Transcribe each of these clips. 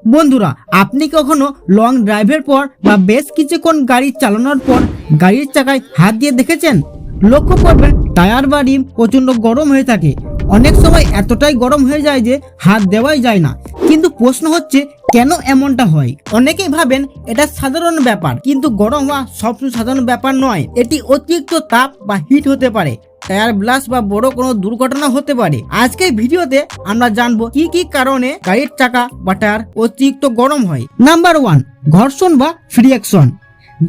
বন্ধুরা, আপনি কখনো লং ড্রাইভের পর বা বেশ কিছুক্ষণ গাড়ি চালানোর পর গাড়ির চাকায় হাত দিয়ে দেখেছেন? লক্ষ্য করবেন টায়ার বা রিম প্রচণ্ড গরম হয়ে থাকে। অনেক সময় এতটাই গরম হয়ে যায় যে হাত দেওয়াই যায় না। কিন্তু প্রশ্ন হচ্ছে, কেন এমনটা হয়? অনেকেই ভাবেন এটা সাধারণ ব্যাপার, কিন্তু গরম হওয়া সবসময় সাধারণ ব্যাপার নয়। এটি অতিরিক্ত তাপ বা হিট হতে পারে, টায়ার ব্লাস্ট বা বড় কোনো দুর্ঘটনা হতে পারে। আজকের ভিডিওতে আমরা জানবো কি কি কারণে গাড়ির চাকা বা টায়ার অতিরিক্ত গরম হয়। নাম্বার 1, ঘর্ষণ বা ফ্রিকশন।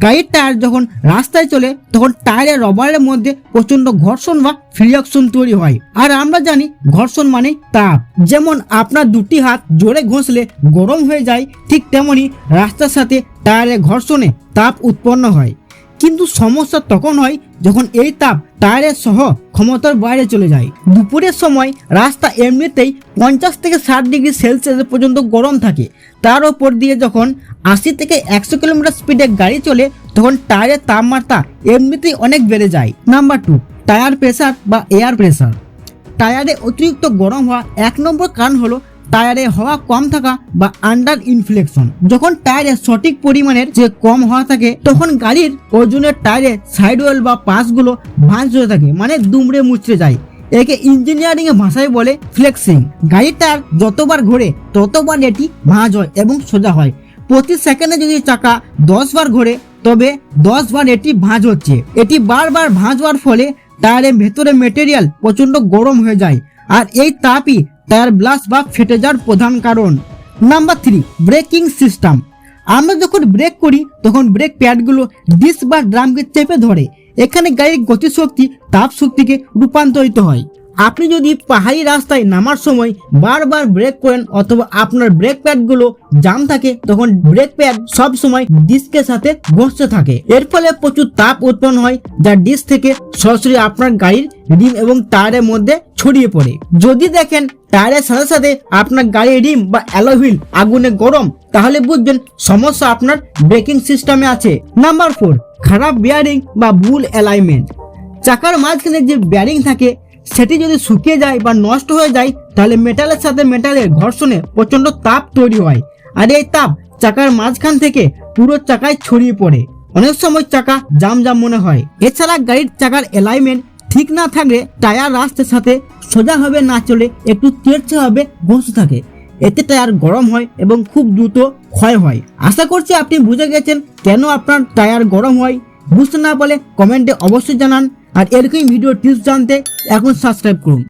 গাড়ির টায়ার যখন রাস্তায় চলে তখন টায়ারের রবারের মধ্যে প্রচন্ড ঘর্ষণ বা ফ্রিকশন তৈরি হয়। আর আমরা জানি ঘর্ষণ মানে তাপ। যেমন আপনার দুটি হাত জোরে ঘষলে গরম হয়ে যায়, ঠিক তেমনি রাস্তার সাথে টায়ারের ঘর্ষণে তাপ উৎপন্ন হয়। কিন্তু সমস্যা তখন হয় যখন এই তাপ টায়ারের সহ ক্ষমতার বাইরে চলে যায়। দুপুরের সময় রাস্তা এমনিতেই 50 থেকে 60 ডিগ্রি সেলসিয়াস পর্যন্ত গরম থাকে। তার উপর দিয়ে যখন 80 থেকে 100 কিলোমিটার স্পিডে গাড়ি চলে তখন টায়ারের তাপমাত্রা এমনিতেই অনেক বেড়ে যায়। নাম্বার 2, টায়ার প্রেসার বা এয়ার প্রেসার। টায়ারে অতিরিক্ত গরম হওয়া 1 নম্বর কারণ হলো টায়ারে হাওয়া কম থাকা বা আন্ডার ইনফ্লেকশন। যখন টায়ারে সঠিক পরিমাণের যে কম হাওয়া থাকে তখন গাড়ির ওজনের টায়ারে সাইড ওয়েল বা পাশগুলো ভাঁজ হয়ে থাকে, মানে দুমড়ে মুচড়ে যায়। একে ইঞ্জিনিয়ারিং এ ভাষায় বলে ফ্লেক্সিং। গাড়ির টায়ার যতবার ঘোরে ততবার এটি ভাঁজ হয় এবং সোজা হয়। প্রতি সেকেন্ডে যদি চাকা 10 বার ঘোরে তবে 10 বার এটি ভাঁজ হচ্ছে। এটি বারবার ভাঁজ হওয়ার ফলে টায়ারের ভেতরে মেটেরিয়াল প্রচন্ড গরম হয়ে যায়, আর এই তাপই টায়ার ব্লাস্ট বা ফেটে যাওয়ার প্রধান কারণ। Number 3, braking system. আমরা যখন ব্রেক করি তখন ব্রেক প্যাডগুলো ডিস্ক বা ড্রামকে চেপে ধরে। এখানে গাড়ির গতিশক্তি তাপ শক্তিকে রূপান্তরিত হয়। আপনি যদি পাহাড়ি রাস্তায় নামার সময় বারবার ব্রেক করেন অথবা আপনার ব্রেক প্যাডগুলো জাম থাকে তখন ব্রেক প্যাড সব সময় ডিস্কের সাথে ঘষতে থাকে। এর ফলে প্রচুর তাপ উৎপন্ন হয় যা ডিস্ক থেকে সরাসরি আপনার গাড়ির রিম এবং টায়ারের মধ্যে ছড়িয়ে পড়ে। যদি দেখেন টায়ারের সাথে সাথে আপনার গাড়ির রিম বা অ্যালয় হুইল আগুনে গরম, তাহলে বুঝবেন সমস্যা আপনার ব্রেকিং সিস্টেমে আছে। নাম্বার 4, খারাপ বিয়ারিং বা ভুল অ্যালাইনমেন্ট। চাকার মাঝখানে যে বিয়ারিং থাকে সেটি যদি শুকিয়ে যায় বা নষ্ট হয়ে যায় তাহলে মেটালের সাথে মেটালের ঘর্ষণে প্রচন্ড তাপ তৈরি হয়, আর এই তাপ চাকার মাঝখান থেকে পুরো চাকায় ছড়িয়ে পড়ে। অনেক সময় চাকা জাম জাম মনে হয়। এছাড়া গাড়ির চাকার অ্যালাইনমেন্ট ঠিক না থাকলে টায়ার রাস্তার সাথে সোজাভাবে না চলে একটু তেড়ছেভাবে ঘষতে থাকে। এতে টায়ার গরম হয় এবং খুব দ্রুত ক্ষয় হয়। আশা করছি আপনি বুঝে গেছেন কেন আপনার টায়ার গরম হয়। বুঝতে না পারলে কমেন্টে অবশ্যই জানান, আর এরকম ভিডিও টিপস জানতে এখন সাবস্ক্রাইব করুন।